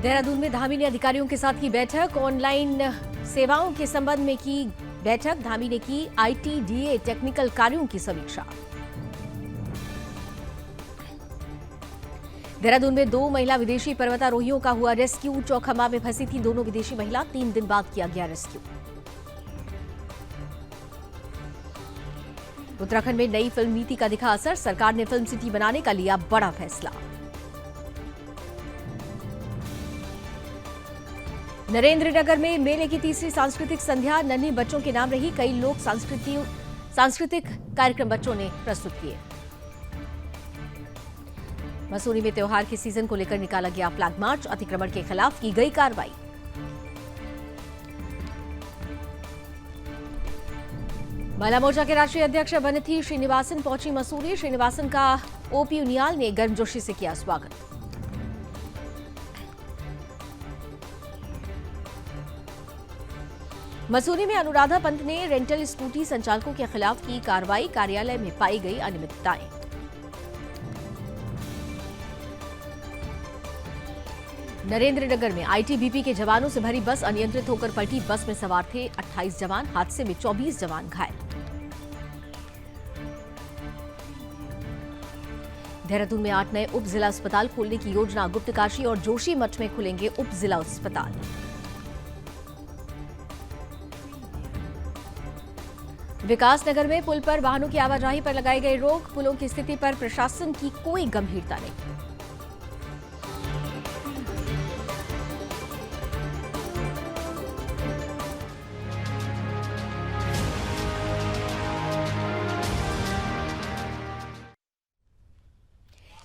देहरादून में धामी ने अधिकारियों के साथ की बैठक। ऑनलाइन सेवाओं के संबंध में की बैठक। धामी ने की आईटीडीए टेक्निकल कार्यों की समीक्षा। देहरादून में 2 महिला विदेशी पर्वतारोहियों का हुआ रेस्क्यू। चौखंबा में फंसी थी दोनों विदेशी महिला। 3 दिन बाद किया गया रेस्क्यू। उत्तराखंड में नई फिल्म नीति का दिखा असर। सरकार ने फिल्म सिटी बनाने का लिया बड़ा फैसला। नरेंद्रनगर में मेले की तीसरी सांस्कृतिक संध्या नन्हे बच्चों के नाम रही। कई लोक सांस्कृतिक कार्यक्रम बच्चों ने प्रस्तुत किए। मसूरी में त्योहार के सीजन को लेकर निकाला गया फ्लैग मार्च। अतिक्रमण के खिलाफ की गई कार्रवाई। महिला मोर्चा के राष्ट्रीय अध्यक्ष वनिथी श्रीनिवासन पहुंची मसूरी। श्रीनिवासन का ओपी उनियाल ने गर्मजोशी से किया स्वागत। मसूरी में अनुराधा पंत ने रेंटल स्कूटी संचालकों के खिलाफ की कार्रवाई। कार्यालय में पाई गई अनियमितताएं। नरेंद्रनगर में आईटीबीपी के जवानों से भरी बस अनियंत्रित होकर पलटी। बस में सवार थे 28 जवान। हादसे में 24 जवान घायल। देहरादून में 8 नए उप जिला अस्पताल खोलने की योजना। गुप्तकाशी और जोशीमठ में खुलेंगे उप जिला अस्पताल। विकासनगर में पुल पर वाहनों की आवाजाही पर लगाई गई रोक। पुलों की स्थिति पर प्रशासन की कोई गंभीरता नहीं।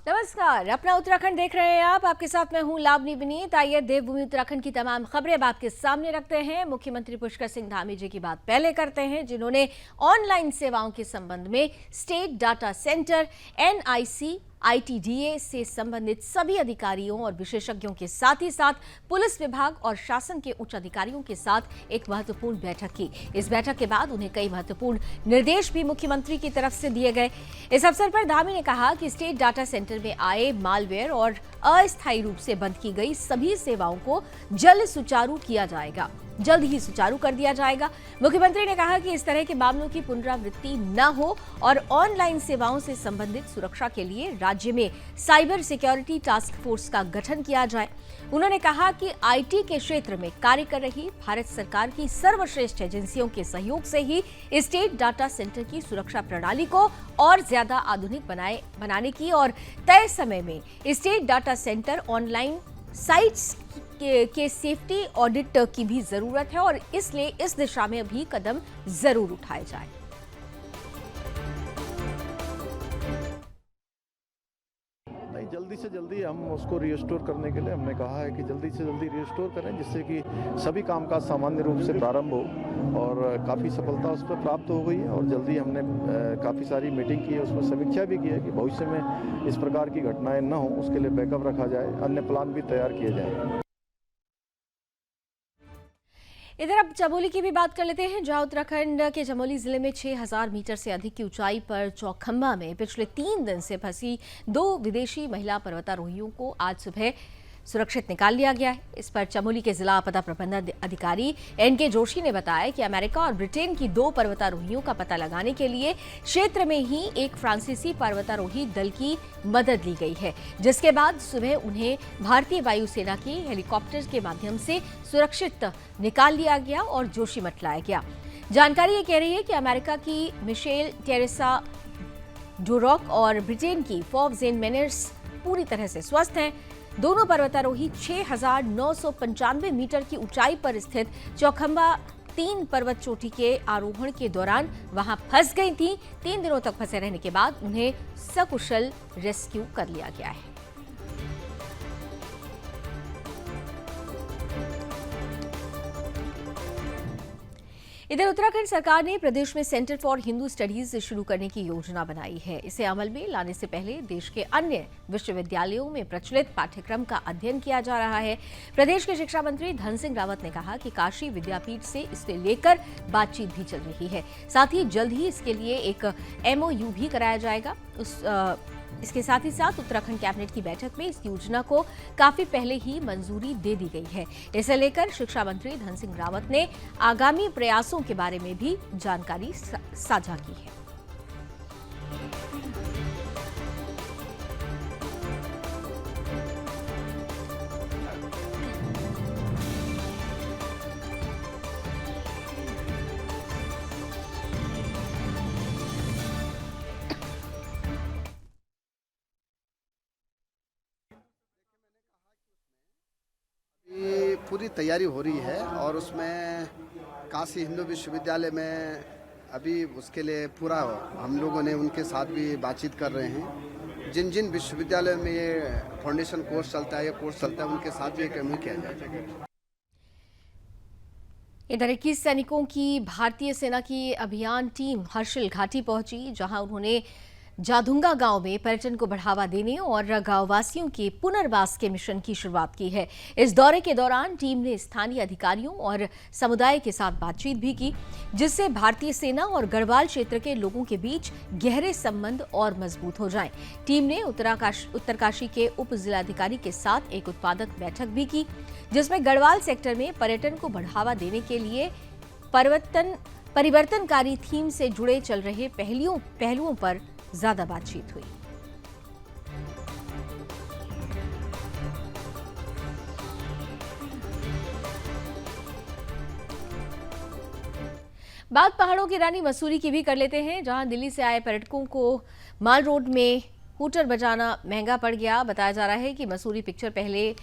नमस्कार, अपना उत्तराखंड देख रहे हैं आप। आपके साथ मैं हूं लावनी विनीत। आइए देवभूमि उत्तराखंड की तमाम खबरें अब आपके सामने रखते हैं। मुख्यमंत्री पुष्कर सिंह धामी जी की बात पहले करते हैं, जिन्होंने ऑनलाइन सेवाओं के संबंध में state data centre NIC ITDA से संबंधित सभी अधिकारियों और विशेषज्ञों के साथ ही साथ पुलिस विभाग और शासन के उच्च अधिकारियों के साथ एक महत्वपूर्ण बैठक की। इस बैठक के बाद उन्हें कई महत्वपूर्ण निर्देश भी मुख्यमंत्री की तरफ से दिए गए। इस अवसर पर धामी ने कहा कि स्टेट डाटा सेंटर में आए मालवेयर और अस्थायी रूप से बंद की गई सभी सेवाओं को जल्द ही सुचारू कर दिया जाएगा। मुख्यमंत्री ने कहा कि इस तरह के मामलों की पुनरावृत्ति न हो और ऑनलाइन सेवाओं से संबंधित सुरक्षा के लिए राज्य में साइबर सिक्योरिटी टास्क फोर्स का गठन किया जाए। उन्होंने कहा कि आईटी के क्षेत्र में कार्य कर रही भारत सरकार की सर्वश्रेष्ठ एजेंसियों के सहयोग से ही स्टेट डाटा सेंटर की सुरक्षा प्रणाली को और ज्यादा आधुनिक बनाने की और तय समय में state data centre online sites के सेफ्टी ऑडिट की भी जरूरत है और इसलिए इस दिशा में अभी कदम जरूर उठाए जाए। नहीं, जल्दी से जल्दी हम उसको रिस्टोर करने के लिए हमने कहा है कि जल्दी से जल्दी रिस्टोर करें, जिससे कि सभी कामकाज सामान्य रूप से प्रारंभ हो। और काफ़ी सफलता उस पर प्राप्त हो गई है और जल्दी हमने काफ़ी सारी मीटिंग की है, उसमें समीक्षा भी की है कि भविष्य में इस प्रकार की घटनाएं न हो, उसके लिए बैकअप रखा जाए, अन्य प्लान भी तैयार किए जाएं। इधर अब चमोली की भी बात कर लेते हैं, जहां उत्तराखंड के चमोली जिले में 6000 मीटर से अधिक की ऊंचाई पर चौखंबा में पिछले 3 दिन से फंसी 2 विदेशी महिला पर्वतारोहियों को आज सुबह सुरक्षित निकाल लिया गया है। इस पर चमोली के जिला आपदा प्रबंधन अधिकारी एनके जोशी ने बताया कि अमेरिका और ब्रिटेन की 2 पर्वतारोहियों का पता लगाने के लिए क्षेत्र में ही एक फ्रांसीसी पर्वतारोही दल की मदद ली गई है, जिसके बाद सुबह उन्हें भारतीय वायुसेना के हेलीकॉप्टर के माध्यम से सुरक्षित निकाल लिया गया और जोशीमठ लाया गया। जानकारी ये कह रही है कि अमेरिका की मिशेल टेरेसा डुरॉक और ब्रिटेन की फॉब्जेन मेनर्स पूरी तरह से स्वस्थ हैं। दोनों पर्वतारोही 6995 मीटर की ऊंचाई पर स्थित चौखंबा 3 पर्वत चोटी के आरोहण के दौरान वहां फंस गई थी। 3 दिनों तक फंसे रहने के बाद उन्हें सकुशल रेस्क्यू कर लिया गया है। इधर उत्तराखंड सरकार ने प्रदेश में सेंटर फॉर हिंदू स्टडीज शुरू करने की योजना बनाई है। इसे अमल में लाने से पहले देश के अन्य विश्वविद्यालयों में प्रचलित पाठ्यक्रम का अध्ययन किया जा रहा है। प्रदेश के शिक्षा मंत्री धन सिंह रावत ने कहा कि काशी विद्यापीठ से इसे लेकर बातचीत भी चल रही है। साथ ही जल्द ही इसके लिए एक MOU भी कराया जाएगा। इसके साथ ही साथ उत्तराखंड कैबिनेट की बैठक में इस योजना को काफी पहले ही मंजूरी दे दी गई है। इसे लेकर शिक्षा मंत्री धन सिंह रावत ने आगामी प्रयासों के बारे में भी जानकारी साझा की है। ये पूरी तैयारी हो रही है और उसमें काशी हिंदू विश्वविद्यालय में अभी उसके लिए पूरा हम लोगों ने उनके साथ भी बातचीत कर रहे हैं। जिन जिन विश्वविद्यालय में ये फाउंडेशन कोर्स चलता है या कोर्स चलता है उनके साथ भी एक एमओयू किया जाएगा। इधर 21 सैनिकों की भारतीय सेना की अभियान टीम हर्षिल घाटी पहुंची, जहां उन्होंने जाधुंगा गांव में पर्यटन को बढ़ावा देने और गांववासियों के पुनर्वास के मिशन की शुरुआत की है। इस दौरे के दौरान टीम ने स्थानीय अधिकारियों और समुदाय के साथ बातचीत भी की, जिससे भारतीय सेना और गढ़वाल क्षेत्र के लोगों के बीच गहरे संबंध और मजबूत हो जाएं। टीम ने उत्तरकाशी के उप जिलाधिकारी के साथ एक उत्पादक बैठक भी की, जिसमें गढ़वाल सेक्टर में पर्यटन को बढ़ावा देने के लिए परिवर्तनकारी थीम से जुड़े चल रहे पहलुओं पर ज्यादा बातचीत हुई। बात पहाड़ों की रानी मसूरी की भी कर लेते हैं, जहां दिल्ली से आए पर्यटकों को माल रोड में हूटर बजाना महंगा पड़ गया। बताया जा रहा है कि मसूरी पिक्चर पहले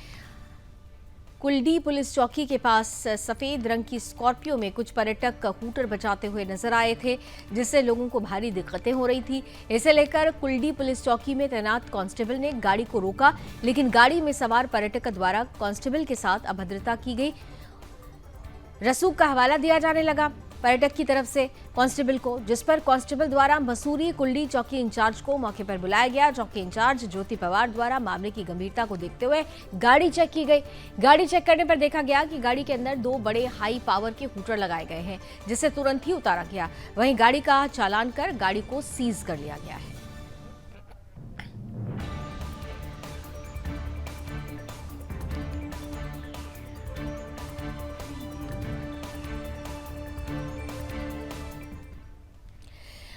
कुलडी पुलिस चौकी के पास सफेद रंग की स्कॉर्पियो में कुछ पर्यटक हूटर बजाते हुए नजर आए थे, जिससे लोगों को भारी दिक्कतें हो रही थी। इसे लेकर कुलडी पुलिस चौकी में तैनात कांस्टेबल ने गाड़ी को रोका, लेकिन गाड़ी में सवार पर्यटक द्वारा कांस्टेबल के साथ अभद्रता की गई। रसूख का हवाला दिया जाने लगा पर्यटक की तरफ से कांस्टेबल को, जिस पर कांस्टेबल द्वारा मसूरी कुलडी चौकी इंचार्ज को मौके पर बुलाया गया। चौकी इंचार्ज ज्योति पवार द्वारा मामले की गंभीरता को देखते हुए गाड़ी चेक की गई। गाड़ी चेक करने पर देखा गया कि गाड़ी के अंदर 2 बड़े हाई पावर के हूटर लगाए गए हैं, जिसे तुरंत ही उतारा गया। वहीं गाड़ी का चालान कर गाड़ी को सीज कर लिया गया है।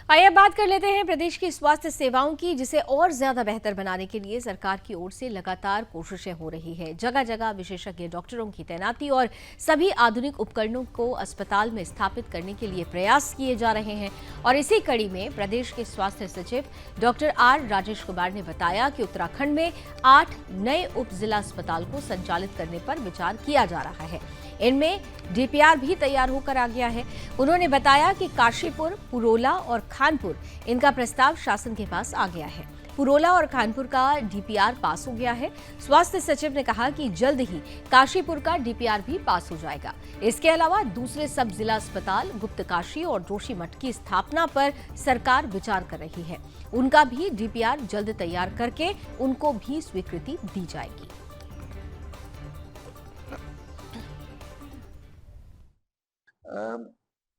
आइए अब बात कर लेते हैं प्रदेश की स्वास्थ्य सेवाओं की, जिसे और ज्यादा बेहतर बनाने के लिए सरकार की ओर से लगातार कोशिशें हो रही है। जगह जगह विशेषज्ञ डॉक्टरों की तैनाती और सभी आधुनिक उपकरणों को अस्पताल में स्थापित करने के लिए प्रयास किए जा रहे हैं। और इसी कड़ी में प्रदेश के स्वास्थ्य सचिव डॉक्टर आर राजेश कुमार ने बताया कि उत्तराखंड में 8 नए उप जिला अस्पताल को संचालित करने पर विचार किया जा रहा है। इनमें डीपीआर भी तैयार होकर आ गया है। उन्होंने बताया कि काशीपुर, पुरोला और खानपुर इनका प्रस्ताव शासन के पास आ गया है। पुरोला और खानपुर का डीपीआर पास हो गया है। स्वास्थ्य सचिव ने कहा कि जल्द ही काशीपुर का डीपीआर भी पास हो जाएगा। इसके अलावा दूसरे सब जिला अस्पताल गुप्तकाशी और जोशीमठ की स्थापना पर सरकार विचार कर रही है। उनका भी डीपीआर जल्द तैयार करके उनको भी स्वीकृति दी जाएगी।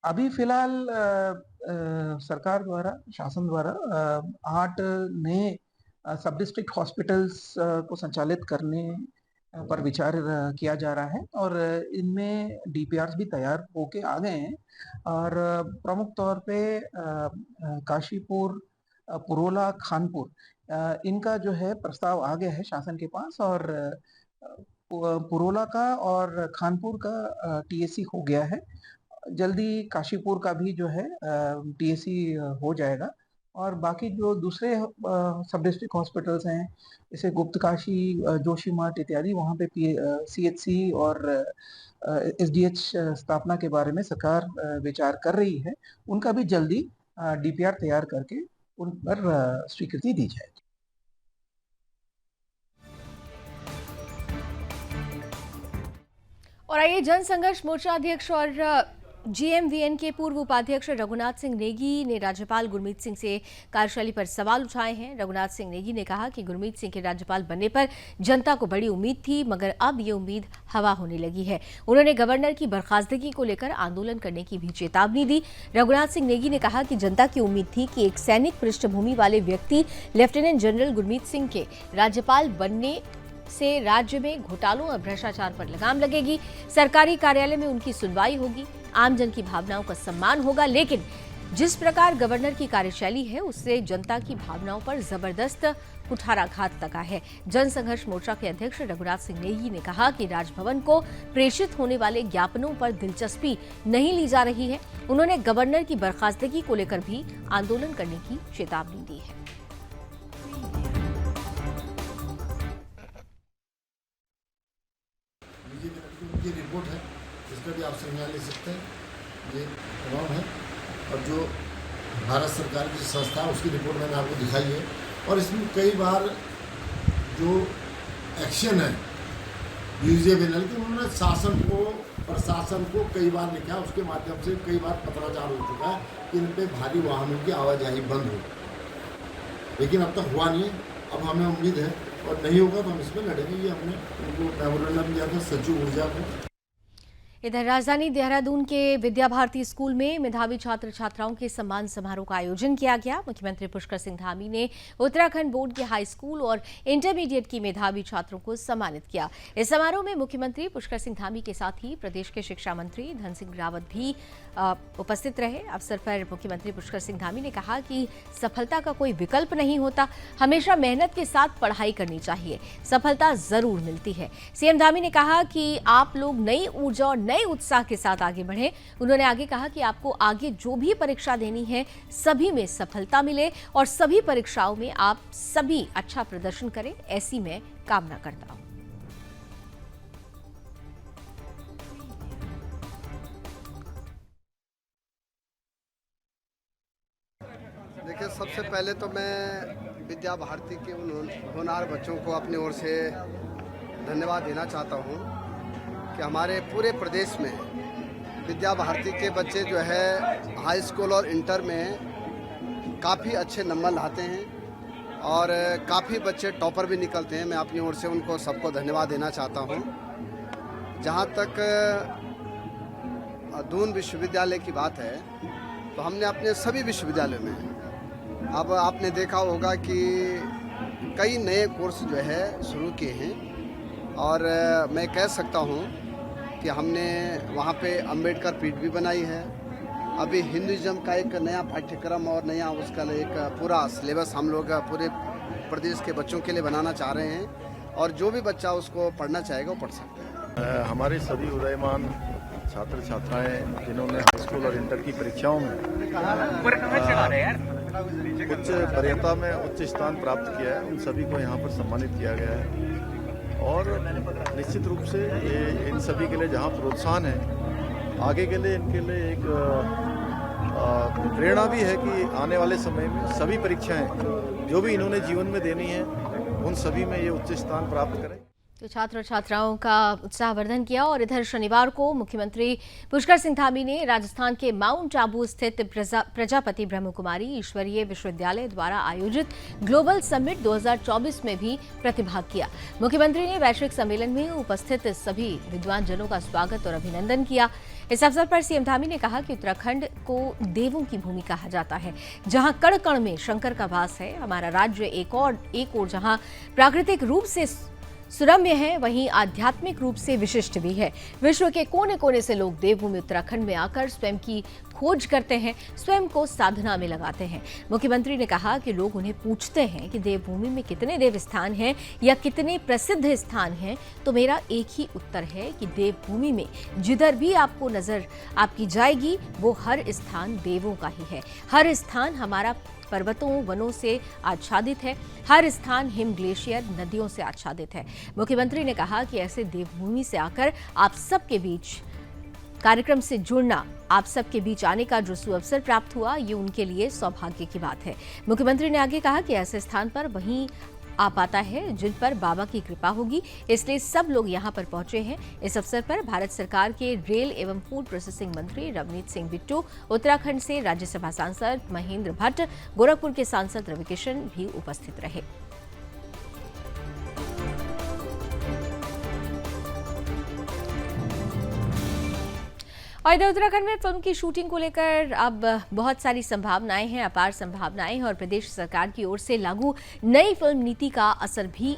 अभी फिलहाल सरकार द्वारा, शासन द्वारा 8 नए सब डिस्ट्रिक्ट हॉस्पिटल्स को संचालित करने पर विचार किया जा रहा है और इनमें डीपीआर भी तैयार होके आ गए हैं। और प्रमुख तौर पे काशीपुर, पुरोला, खानपुर इनका जो है प्रस्ताव आ गया है शासन के पास। और पुरोला का और खानपुर का टीएसी हो गया है। जल्दी काशीपुर का भी जो है टीएसी हो जाएगा। और बाकी जो दूसरे सब डिस्ट्रिक्ट हॉस्पिटल्स हैं, जैसे गुप्तकाशी, जोशीमठ इत्यादि, वहाँ पे सीएचसी और एसडीएच स्थापना के बारे में सरकार विचार कर रही है। उनका भी जल्दी डीपीआर तैयार करके उन पर स्वीकृति दी जाएगी। और आइए जनसंघर्ष मोर्चा अध्यक्ष और जीएमवीएन के पूर्व उपाध्यक्ष रघुनाथ सिंह नेगी ने राज्यपाल गुरमीत सिंह से कार्यशैली पर सवाल उठाए हैं। रघुनाथ सिंह नेगी ने कहा कि गुरमीत सिंह के राज्यपाल बनने पर जनता को बड़ी उम्मीद थी, मगर अब ये उम्मीद हवा होने लगी है। उन्होंने गवर्नर की बर्खास्तगी को लेकर आंदोलन करने की भी चेतावनी दी। रघुनाथ सिंह नेगी ने कहा कि जनता की उम्मीद थी कि एक सैनिक पृष्ठभूमि वाले व्यक्ति लेफ्टिनेंट जनरल गुरमीत सिंह के राज्यपाल बनने से राज्य में घोटालों और भ्रष्टाचार पर लगाम लगेगी, सरकारी कार्यालय में उनकी सुनवाई होगी, आमजन की भावनाओं का सम्मान होगा। लेकिन जिस प्रकार गवर्नर की कार्यशैली है उससे जनता की भावनाओं पर जबरदस्त कुठाराघात लगा है। जनसंघर्ष मोर्चा के अध्यक्ष रघुनाथ सिंह नेगी ने कहा कि राजभवन को प्रेषित होने वाले ज्ञापनों पर दिलचस्पी नहीं ली जा रही है। उन्होंने गवर्नर की बर्खास्तगी को लेकर भी आंदोलन करने की चेतावनी दी है। ये रिपोर्ट है, इसका भी आप संज्ञान ले सकते हैं। ये तमाम है और जो भारत सरकार की संस्था है उसकी रिपोर्ट मैंने आपको दिखाई है। और इसमें कई बार जो एक्शन है यूजेबल कि उन्होंने शासन को प्रशासन को कई बार लिखा, उसके माध्यम से कई बार पत्राचार हो चुका है कि इन पर भारी वाहनों की आवाजाही बंद हो, लेकिन अब तक हुआ नहीं है। अब हमें उम्मीद है और नहीं होगा तो हम इसमें लड़ेंगे। ये हमने उनको मेमोरेंडम दिया था सचिव ऊर्जा को। इधर राजधानी देहरादून के विद्या भारती स्कूल में मेधावी छात्र छात्राओं के सम्मान समारोह का आयोजन किया गया। मुख्यमंत्री पुष्कर सिंह धामी ने उत्तराखंड बोर्ड के हाई स्कूल और इंटरमीडिएट की मेधावी छात्रों को सम्मानित किया। इस समारोह में मुख्यमंत्री पुष्कर सिंह धामी के साथ ही प्रदेश के शिक्षा मंत्री धन सिंह रावत भी उपस्थित रहे। अवसर पर मुख्यमंत्री पुष्कर सिंह धामी ने कहा कि सफलता का कोई विकल्प नहीं होता, हमेशा मेहनत के साथ पढ़ाई करनी चाहिए, सफलता जरूर मिलती है। सीएम धामी ने कहा कि आप लोग नई ऊर्जा और नए उत्साह के साथ आगे बढ़ें। उन्होंने आगे कहा कि आपको आगे जो भी परीक्षा देनी है सभी में सफलता मिले और सभी परीक्षाओं में आप सभी अच्छा प्रदर्शन करें, ऐसी मैं कामना करता हूं। देखिए, सबसे पहले तो मैं विद्या भारती के उन होनहार बच्चों को अपनी ओर से धन्यवाद देना चाहता हूं कि हमारे पूरे प्रदेश में विद्या भारती के बच्चे जो है हाई स्कूल और इंटर में काफ़ी अच्छे नंबर लाते हैं और काफ़ी बच्चे टॉपर भी निकलते हैं। मैं अपनी ओर से उनको सबको धन्यवाद देना चाहता हूं। जहां तक दून विश्वविद्यालय की बात है तो हमने अपने सभी विश्वविद्यालयों में, अब आपने देखा होगा कि कई नए कोर्स जो है शुरू किए हैं और मैं कह सकता हूं कि हमने वहाँ पे अंबेडकर पीठ भी बनाई है। अभी हिंदुइज्म का एक नया पाठ्यक्रम और नया उसका एक पूरा सिलेबस हम लोग पूरे प्रदेश के बच्चों के लिए बनाना चाह रहे हैं और जो भी बच्चा उसको पढ़ना चाहेगा वो पढ़ सकता है। हमारे सभी उदयमान छात्र छात्राएं जिन्होंने हाई स्कूल और इंटर की परीक्षाओं में उच्च वरीयता में उच्च स्थान प्राप्त किया है, उन सभी को यहाँ पर सम्मानित किया गया है। और निश्चित रूप से ये इन सभी के लिए जहाँ प्रोत्साहन है, आगे के लिए इनके लिए एक प्रेरणा भी है कि आने वाले समय में सभी परीक्षाएं जो भी इन्होंने जीवन में देनी है उन सभी में ये उच्च स्थान प्राप्त करें। तो छात्र छात्राओं का उत्साहवर्धन किया। और इधर शनिवार को मुख्यमंत्री पुष्कर सिंह धामी ने राजस्थान के माउंट आबू स्थित प्रजापति ब्रह्म कुमारी ईश्वरीय विश्वविद्यालय द्वारा आयोजित ग्लोबल समिट 2024 में भी प्रतिभाग किया। मुख्यमंत्री ने वैश्विक सम्मेलन में उपस्थित सभी विद्वान जनों का स्वागत और अभिनंदन किया। इस अवसर पर सीएम धामी ने कहा कि उत्तराखंड को देवों की भूमि कहा जाता है, जहां कण कण में शंकर का वास है। हमारा राज्य एक और जहां प्राकृतिक रूप से सुरम्य है, वहीं आध्यात्मिक रूप से विशिष्ट भी है। विश्व के कोने कोने से लोग देवभूमि उत्तराखंड में आकर स्वयं की खोज करते हैं, स्वयं को साधना में लगाते हैं। मुख्यमंत्री ने कहा कि लोग उन्हें पूछते हैं कि देवभूमि में कितने देव स्थान हैं या कितने प्रसिद्ध स्थान हैं, तो मेरा एक ही उत्तर है कि देवभूमि में जिधर भी आपको नजर आपकी जाएगी वो हर स्थान देवों का ही है। हर स्थान हमारा पर्वतों वनों से आच्छादित है, हर स्थान हिम ग्लेशियर नदियों से आच्छादित है। मुख्यमंत्री ने कहा कि ऐसे देवभूमि से आकर आप सबके बीच कार्यक्रम से जुड़ना, आप सबके बीच आने का जो सुअवसर प्राप्त हुआ, ये उनके लिए सौभाग्य की बात है। मुख्यमंत्री ने आगे कहा कि ऐसे स्थान पर वहीं आ पाता है जिन पर बाबा की कृपा होगी, इसलिए सब लोग यहाँ पर पहुंचे हैं। इस अवसर पर भारत सरकार के रेल एवं फूड प्रोसेसिंग मंत्री रवनीत सिंह बिट्टू, उत्तराखंड से राज्यसभा सांसद महेंद्र भट्ट, गोरखपुर के सांसद रविकिशन भी उपस्थित रहे। और इधर उत्तराखंड में फिल्म की शूटिंग को लेकर अब बहुत सारी संभावनाएं हैं, अपार संभावनाएं हैं और प्रदेश सरकार की ओर से लागू नई फिल्म नीति का असर भी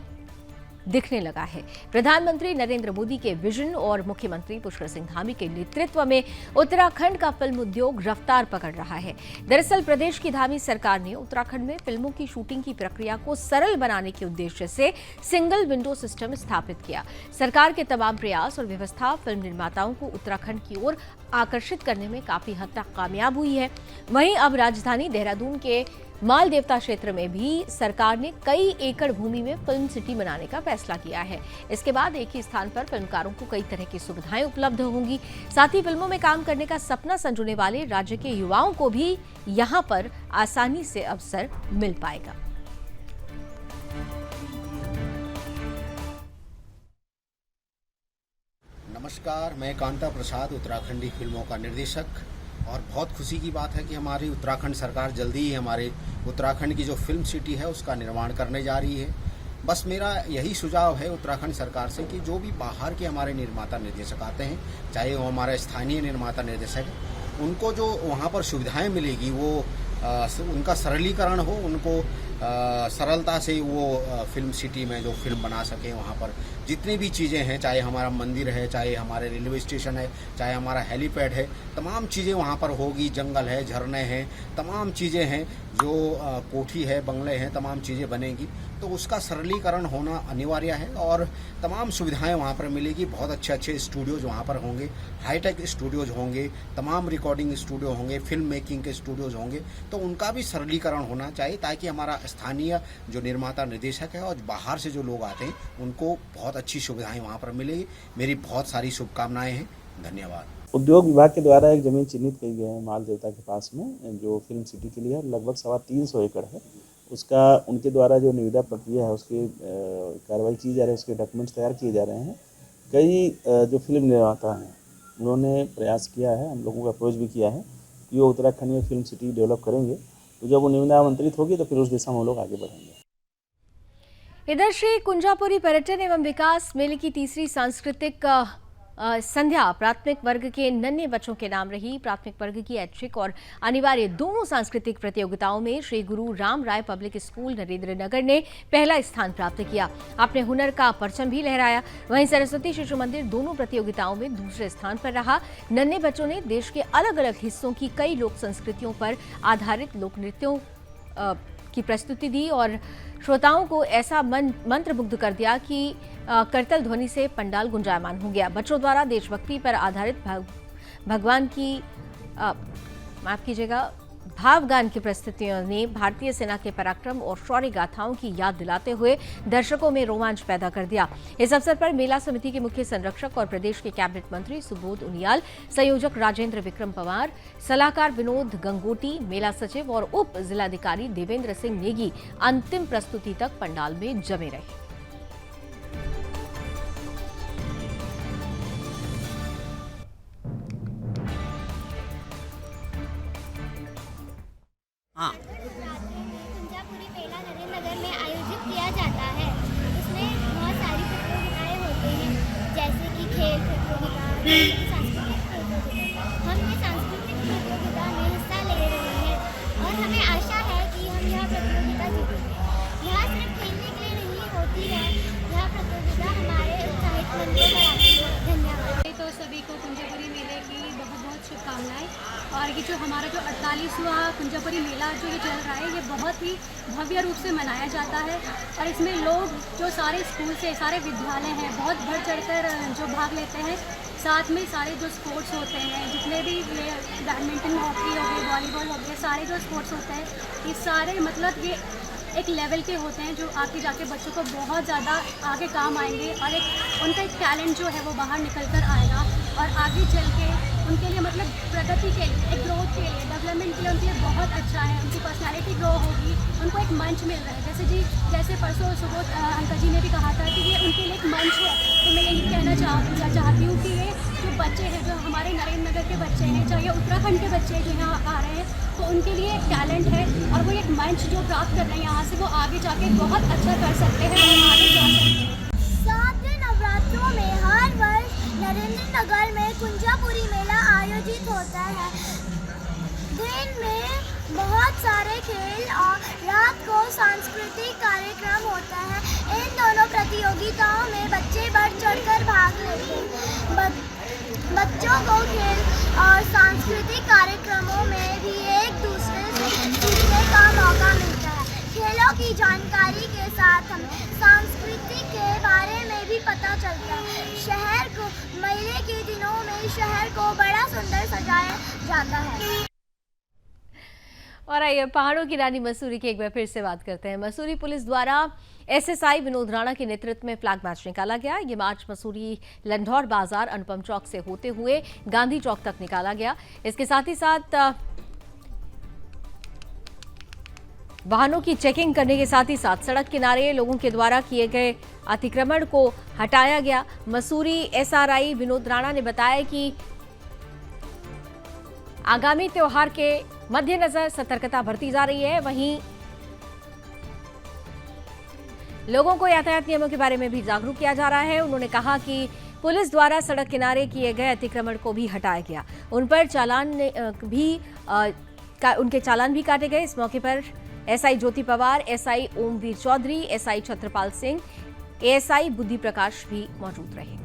दिखने लगा है। प्रधानमंत्री नरेंद्र मोदी के विजन और मुख्यमंत्री पुष्कर सिंह धामी के नेतृत्व में उत्तराखंड का फिल्म उद्योग रफ्तार पकड़ रहा है। दरअसल प्रदेश की धामी सरकार ने उत्तराखंड में फिल्मों की शूटिंग की प्रक्रिया को सरल बनाने के उद्देश्य से सिंगल विंडो सिस्टम स्थापित किया। सरकार के तमाम प्रयास और व्यवस्था फिल्म निर्माताओं को उत्तराखंड की ओर आकर्षित करने में काफी हद तक कामयाब हुई है। वहीं अब राजधानी देहरादून के माल देवता क्षेत्र में भी सरकार ने कई एकड़ भूमि में फिल्म सिटी बनाने का फैसला किया है। इसके बाद एक ही स्थान पर फिल्मकारों को कई तरह की सुविधाएं उपलब्ध होंगी। साथ ही फिल्मों में काम करने का सपना संजोने वाले राज्य के युवाओं को भी यहां पर आसानी से अवसर मिल पाएगा। नमस्कार, मैं कांता प्रसाद, उत्तराखंडी फिल्मों का निर्देशक। और बहुत खुशी की बात है कि हमारी उत्तराखंड सरकार जल्दी ही हमारे उत्तराखंड की जो फिल्म सिटी है उसका निर्माण करने जा रही है। बस मेरा यही सुझाव है उत्तराखंड सरकार से कि जो भी बाहर के हमारे निर्माता निर्देशक आते हैं, चाहे वो हमारे स्थानीय निर्माता निर्देशक हैं, उनको जो वहाँ पर सुविधाएं मिलेगी वो उनका सरलीकरण हो, उनको सरलता से वो फिल्म सिटी में जो फिल्म बना सकें। वहाँ पर जितनी भी चीज़ें हैं, चाहे हमारा मंदिर है, चाहे हमारे रेलवे स्टेशन है, चाहे हमारा हेलीपैड है, तमाम चीज़ें वहाँ पर होगी। जंगल है, झरने हैं, तमाम चीज़ें हैं, जो कोठी है, बंगले हैं, तमाम चीज़ें बनेगी। तो उसका सरलीकरण होना अनिवार्य है और तमाम सुविधाएं वहाँ पर मिलेगी। बहुत अच्छे अच्छे स्टूडियोज वहाँ पर होंगे, हाईटेक स्टूडियोज होंगे, तमाम रिकॉर्डिंग स्टूडियो होंगे, फिल्म मेकिंग के स्टूडियोज होंगे। तो उनका भी सरलीकरण होना चाहिए ताकि हमारा स्थानीय जो निर्माता निर्देशक है और बाहर से जो लोग आते हैं उनको बहुत अच्छी सुविधाएं वहाँ पर मिलेगी। मेरी बहुत सारी शुभकामनाएं हैं। धन्यवाद। उद्योग विभाग के द्वारा एक जमीन चिन्हित की गई है माल देवता के पास में, जो फिल्म सिटी के लिए लगभग 325 एकड़ है। उसका उनके द्वारा जो निविदा प्रक्रिया है उसकी कार्रवाई की जा रही है, उसके डॉक्यूमेंट्स तैयार किए जा रहे हैं। कई जो फिल्म निर्माता हैं उन्होंने प्रयास किया है, हम लोगों को अप्रोच भी किया है कि वो उत्तराखंड में फिल्म सिटी डेवलप करेंगे। तो जब वो निविदा आमंत्रित होगी तो फिर उस दिशा में हम लोग आगे बढ़ेंगे। इधर श्री कुंजापुरी पर्यटन एवं विकास मेले की तीसरी सांस्कृतिक संध्या प्राथमिक वर्ग के नन्हे बच्चों के नाम रही। प्राथमिक वर्ग की ऐच्छिक और अनिवार्य दोनों सांस्कृतिक प्रतियोगिताओं में श्री गुरु राम राय पब्लिक स्कूल नरेंद्र नगर ने पहला स्थान प्राप्त किया, अपने हुनर का परचम भी लहराया। वहीं सरस्वती शिशु मंदिर दोनों प्रतियोगिताओं में दूसरे स्थान पर रहा। नन्हे बच्चों ने देश के अलग अलग हिस्सों की कई लोक संस्कृतियों पर आधारित लोक नृत्यों की प्रस्तुति दी और श्रोताओं को ऐसा मंत्रमुग्ध कर दिया कि करतल ध्वनि से पंडाल गुंजायमान हो गया। बच्चों द्वारा देशभक्ति पर आधारित भगवान की माफ कीजिएगा भावगान की प्रस्तुतियों ने भारतीय सेना के पराक्रम और शौर्य गाथाओं की याद दिलाते हुए दर्शकों में रोमांच पैदा कर दिया। इस अवसर पर मेला समिति के मुख्य संरक्षक और प्रदेश के कैबिनेट मंत्री सुबोध उनियाल, संयोजक राजेंद्र विक्रम पवार, सलाहकार विनोद गंगोटी, मेला सचिव और उप जिलाधिकारी देवेंद्र सिंह नेगी अंतिम प्रस्तुति तक पंडाल में जमे रहे। कुंजापुरी मेला नरेंद्र नगर में आयोजित किया जाता है। इसमें बहुत सारी प्रतियोगिताएं होती हैं, जैसे कि खेल प्रतियोगिता, सांस्कृतिक प्रतियोगिता। हम ये सांस्कृतिक प्रतियोगिता में हिस्सा ले रहे हैं और हमें आशा है कि हम यह प्रतियोगिता जीतेंगे। यह सिर्फ खेलने के लिए नहीं होती है, यह प्रतियोगिता हमारे उत्साहित मन को बढ़ाती है। धन्यवाद। तो सभी को कुंजापुरी मेले की बहुत बहुत शुभकामनाएं। और ये जो हमारा जो 48वां कुंजापुरी मेला जो ये चल रहा है, ये बहुत ही भव्य रूप से मनाया जाता है और इसमें लोग जो सारे स्कूल से, सारे विद्यालय हैं, बहुत बढ़ चढ़कर जो भाग लेते हैं। साथ में सारे जो स्पोर्ट्स होते हैं, जितने भी ये बैडमिंटन, हॉकी हो गए, वॉलीबॉल हो गए, सारे जो स्पोर्ट्स होते हैं, ये सारे मतलब ये एक लेवल के होते हैं जो आगे जाके बच्चों को बहुत ज़्यादा आगे काम आएंगे और एक उनका एक टैलेंट जो है वो बाहर निकल कर आएगा और आगे चल के उनके लिए मतलब प्रगति के लिए, एक ग्रोथ के लिए, डेवलपमेंट के लिए उनके लिए बहुत अच्छा है। उनकी पर्सनैलिटी ग्रो होगी, उनको एक मंच मिल रहा है। जैसे परसों सुबोध अंकल जी ने भी कहा था कि ये उनके लिए एक मंच है। तो मैं यही कहना चाहती हूँ कि ये जो बच्चे हैं, जो हमारे नरेंद्र नगर के बच्चे हैं, चाहे उत्तराखंड के बच्चे जो यहाँ आ रहे हैं, तो उनके लिए एक टैलेंट है और वो एक मंच जो प्राप्त कर रहे हैं यहाँ से, वो आगे जाके बहुत अच्छा कर सकते हैं और आगे जा सकते हैं। 7 नवरात्रों में हर वर्ष नरेंद्र नगर में कुंजापुरी मेला आयोजित होता है। दिन में बहुत सारे खेल और रात को सांस्कृतिक कार्यक्रम होता है। इन दोनों प्रतियोगिताओं में बच्चे बढ़ चढ़कर भाग लेते हैं। बच्चों को खेल और सांस्कृतिक कार्यक्रमों में भी एक दूसरे से सीखने का मौका मिलता है। खेलों की जानकारी के साथ हमें संस्कृति के बारे में भी पता चलता है। शहर को मेले के दिनों में शहर को बड़ा सुंदर सजाया जाता है। और आइए पहाड़ों की रानी मसूरी की एक बार फिर से बात करते हैं। मसूरी पुलिस द्वारा एसएसआई विनोद राणा के नेतृत्व में फ्लैग मार्च निकाला गया। ये मार्च मसूरी लंढौर बाजार अनुपम चौक से होते हुए गांधी चौक तक निकाला गया। इसके साथ ही साथ वाहनों की चेकिंग करने के साथ ही साथ सड़क किनारे लोगों के द्वारा किए गए अतिक्रमण को हटाया गया। मसूरी एसआरआई विनोद राणा ने बताया कि आगामी त्योहार के मद्देनजर सतर्कता बरती जा रही है। वहीं लोगों को यातायात नियमों के बारे में भी जागरूक किया जा रहा है। उन्होंने कहा कि पुलिस द्वारा सड़क किनारे किए गए अतिक्रमण को भी हटाया गया। उन पर उनके चालान भी काटे गए। इस मौके पर SI Jyoti Pawar, SI Omvir Chaudhary, SI Chhatrapal Singh, ASI Buddhi Prakash भी मौजूद रहे।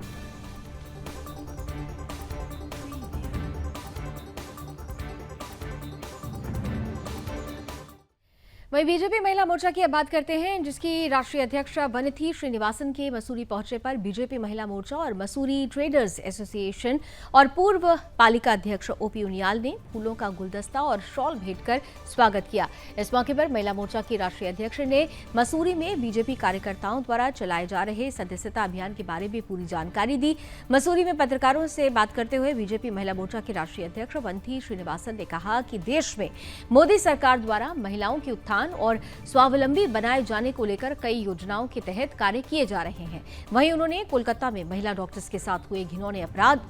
वहीं बीजेपी महिला मोर्चा की अब बात करते हैं, जिसकी राष्ट्रीय अध्यक्ष वनिथी श्रीनिवासन के मसूरी पहुंचने पर बीजेपी महिला मोर्चा और मसूरी ट्रेडर्स एसोसिएशन और पूर्व पालिका अध्यक्ष ओपी उनियाल ने फूलों का गुलदस्ता और शॉल भेंटकर स्वागत किया। इस मौके पर महिला मोर्चा की राष्ट्रीय अध्यक्ष ने मसूरी में बीजेपी कार्यकर्ताओं द्वारा चलाए जा रहे सदस्यता अभियान के बारे में पूरी जानकारी दी। मसूरी में पत्रकारों से बात करते हुए बीजेपी महिला मोर्चा के राष्ट्रीय अध्यक्ष वनिथी श्रीनिवासन ने कहा कि देश में मोदी सरकार द्वारा महिलाओं के उत्थान और स्वावलंबी बनाए जाने को लेकर कई योजनाओं के तहत कार्य किए जा रहे हैं। वहीं उन्होंने कोलकाता में महिला डॉक्टर्स के साथ हुए घिनौने अपराध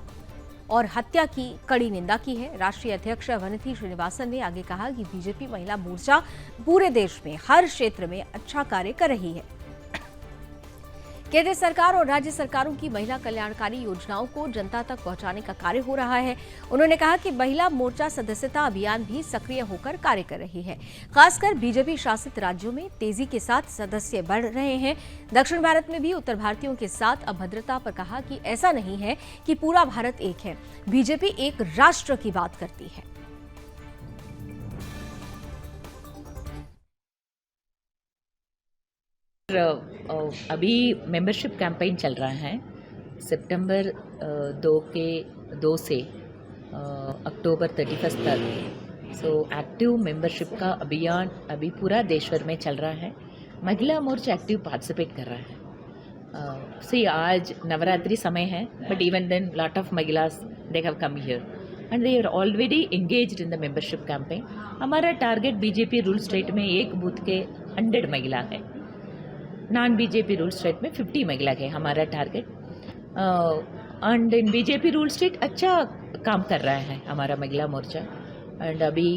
और हत्या की कड़ी निंदा की है। राष्ट्रीय अध्यक्ष वनिथी श्रीनिवासन ने आगे कहा कि बीजेपी महिला मोर्चा पूरे देश में हर क्षेत्र में अच्छा कार्य कर रही है। केंद्र सरकार और राज्य सरकारों की महिला कल्याणकारी योजनाओं को जनता तक पहुंचाने का कार्य हो रहा है। उन्होंने कहा कि महिला मोर्चा सदस्यता अभियान भी सक्रिय होकर कार्य कर रही है। खासकर बीजेपी शासित राज्यों में तेजी के साथ सदस्य बढ़ रहे हैं। दक्षिण भारत में भी उत्तर भारतीयों के साथ अभद्रता पर कहा कि ऐसा नहीं है कि पूरा भारत एक है, बीजेपी एक राष्ट्र की बात करती है। अभी मेंबरशिप कैंपेन चल रहा है सितंबर 2 से अक्टूबर 31 तक। सो एक्टिव मेंबरशिप का अभियान अभी पूरा देश भर में चल रहा है। महिला मोर्चा एक्टिव पार्टिसिपेट कर रहा है। आज नवरात्रि समय है, but even then lot of महिलास they have come here and they are already engaged in the membership campaign. हमारा टारगेट बीजेपी रूल स्टेट में एक बूथ के 100 महिला है, नॉन बीजेपी रूल स्टेट में 50 महिला है हमारा target. And in BJP rule state अच्छा काम कर रहा है हमारा महिला मोर्चा। एंड अभी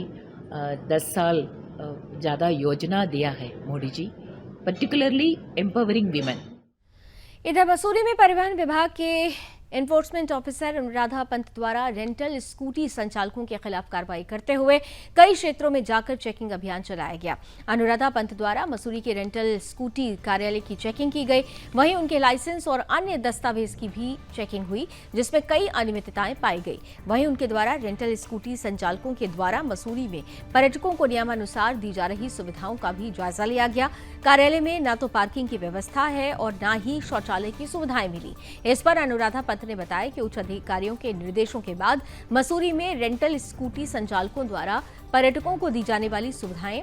10 साल ज़्यादा योजना दिया है Modi ji, particularly empowering women. इधर मसूरी में परिवहन विभाग के एनफोर्समेंट ऑफिसर अनुराधा पंत द्वारा रेंटल स्कूटी संचालकों के खिलाफ कार्रवाई करते हुए कई क्षेत्रों में जाकर चेकिंग अभियान चलाया गया। अनुराधा पंत द्वारा मसूरी के रेंटल स्कूटी कार्यालय की चेकिंग की गई। वहीं उनके लाइसेंस और अन्य दस्तावेज की भी चेकिंग हुई, जिसमें कई अनियमितताएं पाई गई। वहीं उनके द्वारा रेंटल स्कूटी संचालकों के द्वारा मसूरी में पर्यटकों को नियमानुसार दी जा रही सुविधाओं का भी जायजा लिया गया। कार्यालय में न तो पार्किंग की व्यवस्था है और न ही शौचालय की सुविधाएं मिली। इस पर अनुराधा पंत ने बताया कि उच्च अधिकारियों के निर्देशों के बाद मसूरी में रेंटल स्कूटी संचालकों द्वारा पर्यटकों को दी जाने वाली सुविधाएं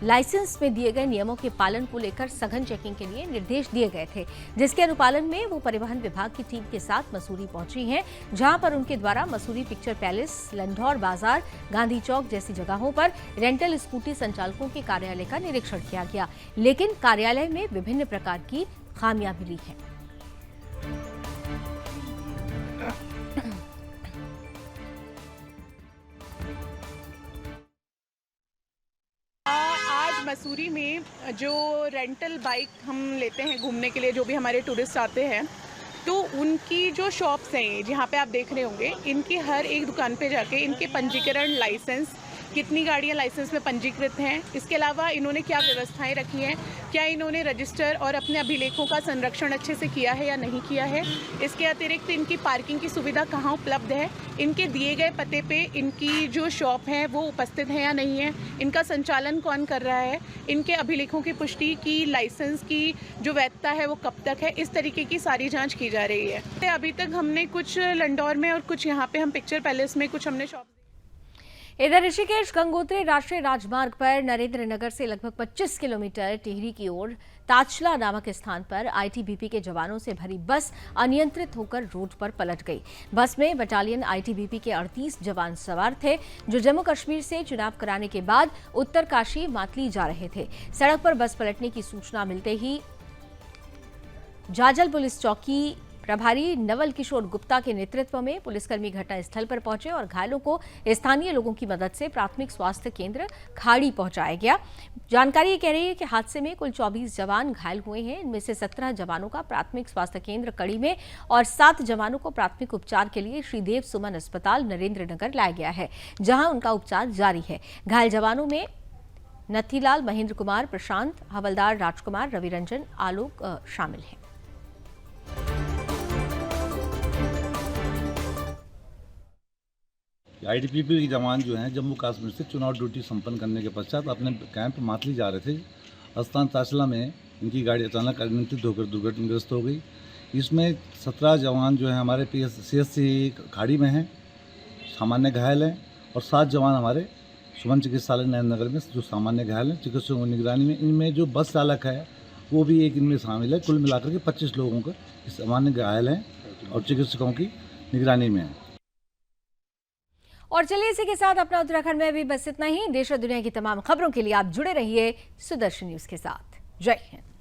लाइसेंस में दिए गए नियमों के पालन को लेकर सघन चेकिंग के लिए निर्देश दिए गए थे, जिसके अनुपालन में वो परिवहन विभाग की टीम के साथ मसूरी पहुंची हैं, जहां पर उनके द्वारा मसूरी पिक्चर पैलेस, लंढौर बाजार, गांधी चौक जैसी जगहों पर रेंटल स्कूटी संचालकों के कार्यालय का निरीक्षण किया गया, लेकिन कार्यालय में विभिन्न प्रकार की खामियां मिली हैं। आज मसूरी में जो रेंटल बाइक हम लेते हैं घूमने के लिए, जो भी हमारे टूरिस्ट आते हैं, तो उनकी जो शॉप्स हैं जहाँ पे आप देख रहे होंगे, इनकी हर एक दुकान पे जाके इनके पंजीकरण, लाइसेंस, कितनी गाड़ियाँ लाइसेंस में पंजीकृत हैं, इसके अलावा इन्होंने क्या व्यवस्थाएं रखी हैं, क्या इन्होंने रजिस्टर और अपने अभिलेखों का संरक्षण अच्छे से किया है या नहीं किया है, इसके अतिरिक्त इनकी पार्किंग की सुविधा कहाँ उपलब्ध है, इनके दिए गए पते पे इनकी जो शॉप है वो उपस्थित है या नहीं है, इनका संचालन कौन कर रहा है, इनके अभिलेखों की पुष्टि की, लाइसेंस की जो वैधता है वो कब तक है, इस तरीके की सारी जाँच की जा रही है। अभी तक हमने कुछ लंढौर में और कुछ यहाँ पे हम पिक्चर पैलेस में कुछ हमने शॉप। इधर ऋषिकेश गंगोत्री राष्ट्रीय राजमार्ग पर नरेंद्र नगर से लगभग 25 किलोमीटर टिहरी की ओर ताचला नामक स्थान पर आईटीबीपी के जवानों से भरी बस अनियंत्रित होकर रोड पर पलट गई। बस में बटालियन आईटीबीपी के 38 जवान सवार थे, जो जम्मू कश्मीर से चुनाव कराने के बाद उत्तरकाशी मातली जा रहे थे। सड़क पर बस पलटने की सूचना मिलते ही जाजल पुलिस चौकी प्रभारी नवल किशोर गुप्ता के नेतृत्व में पुलिसकर्मी घटनास्थल पर पहुंचे और घायलों को स्थानीय लोगों की मदद से प्राथमिक स्वास्थ्य केंद्र खाड़ी पहुंचाया गया। जानकारी ये कह रही है कि हादसे में कुल 24 जवान घायल हुए हैं। इनमें से 17 जवानों का प्राथमिक स्वास्थ्य केंद्र कड़ी में और 7 जवानों को प्राथमिक उपचार के लिए श्रीदेव सुमन अस्पताल नरेंद्र नगर लाया गया है, जहां उनका उपचार जारी है। घायल जवानों में नथीलाल, महेंद्र कुमार, प्रशांत, हवलदार राजकुमार, रविरंजन, आलोक शामिल हैं। आईटीबीपी के जवान जो हैं जम्मू कश्मीर से चुनाव ड्यूटी संपन्न करने के पश्चात अपने कैंप मातली जा रहे थे। स्थान ताचला में इनकी गाड़ी अचानक अनियंत्रित होकर दुर्घटनाग्रस्त हो गई। इसमें 17 जवान जो हैं हमारे सीएससी खाड़ी में हैं, सामान्य घायल हैं, और 7 जवान हमारे सुमन चिकित्सालय नरेंद्र नगर में जो सामान्य घायल हैं, चिकित्सकों की निगरानी में। इनमें जो बस चालक है वो भी एक इनमें शामिल है। कुल मिलाकर के 25 लोगों को सामान्य घायल हैं और चिकित्सकों की निगरानी में है। और चलिए इसी के साथ अपना उत्तराखंड में भी बस इतना ही। देश और दुनिया की तमाम खबरों के लिए आप जुड़े रहिए सुदर्शन न्यूज के साथ। जय हिंद।